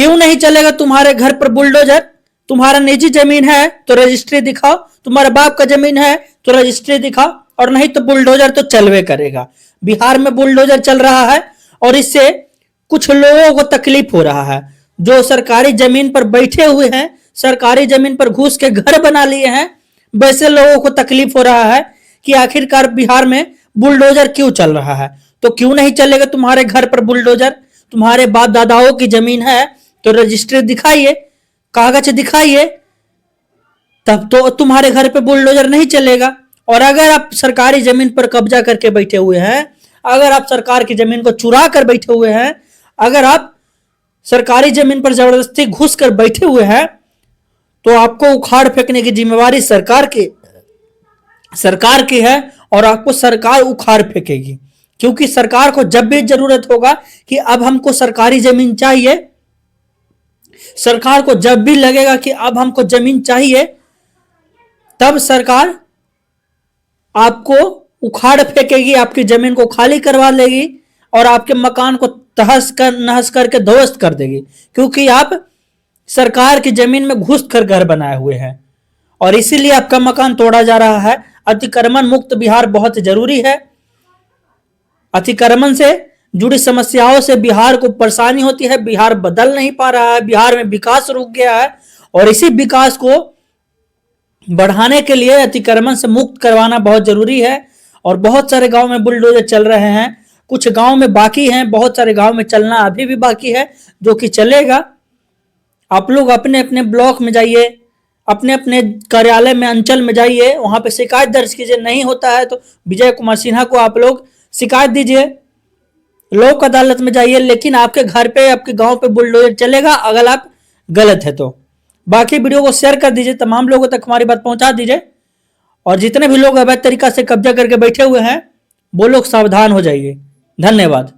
क्यों नहीं चलेगा तुम्हारे घर पर बुलडोजर? तुम्हारा निजी जमीन है तो रजिस्ट्री दिखाओ, तुम्हारे बाप का जमीन है तो रजिस्ट्री दिखाओ, और नहीं तो बुलडोजर तो चलवे करेगा। बिहार में बुलडोजर चल रहा है और इससे कुछ लोगों को तकलीफ हो रहा है। जो सरकारी जमीन पर बैठे हुए हैं, सरकारी जमीन पर घुस के घर बना लिए हैं, वैसे लोगों को तकलीफ हो रहा है कि आखिरकार बिहार में बुलडोजर क्यों चल रहा है। तो क्यों नहीं चलेगा तुम्हारे घर पर बुलडोजर? तुम्हारे बाप दादाओं की जमीन है तो रजिस्ट्री दिखाइए, कागज दिखाइए, तब तो तुम्हारे घर पे बुलडोजर नहीं चलेगा। और अगर आप सरकारी जमीन पर कब्जा करके बैठे हुए हैं, अगर आप सरकार की जमीन को चुरा कर बैठे हुए हैं, अगर आप सरकारी जमीन पर जबरदस्ती घुस कर बैठे हुए हैं, तो आपको उखाड़ फेंकने की जिम्मेवारी सरकार की है और आपको सरकार उखाड़ फेंकेगी। क्योंकि सरकार को जब भी जरूरत होगा कि अब हमको सरकारी जमीन चाहिए, सरकार को जब भी लगेगा कि अब हमको जमीन चाहिए, तब सरकार आपको उखाड़ फेंकेगी, आपकी जमीन को खाली करवा लेगी और आपके मकान को तहस कर नहस करके ध्वस्त कर देगी। क्योंकि आप सरकार की जमीन में घुस कर घर बनाए हुए हैं और इसीलिए आपका मकान तोड़ा जा रहा है। अतिक्रमण मुक्त बिहार बहुत जरूरी है। अतिक्रमण से जुड़ी समस्याओं से बिहार को परेशानी होती है, बिहार बदल नहीं पा रहा है, बिहार में विकास रुक गया है और इसी विकास को बढ़ाने के लिए अतिक्रमण से मुक्त करवाना बहुत जरूरी है। और बहुत सारे गांव में बुलडोजर चल रहे हैं, कुछ गांव में बाकी हैं, बहुत सारे गांव में चलना अभी भी बाकी है, जो कि चलेगा। आप लोग अपने अपने ब्लॉक में जाइए, अपने अपने कार्यालय में, अंचल में जाइए, वहां पे शिकायत दर्ज कीजिए। नहीं होता है तो विजय कुमार सिन्हा को आप लोग शिकायत दीजिए, लोक अदालत में जाइए। लेकिन आपके घर पे, आपके गांव पे बुलडोजर चलेगा अगर आप गलत है तो। बाकी वीडियो को शेयर कर दीजिए, तमाम लोगों तक हमारी बात पहुंचा दीजिए। और जितने भी लोग अवैध तरीका से कब्जा करके बैठे हुए हैं, वो लोग सावधान हो जाइए। धन्यवाद।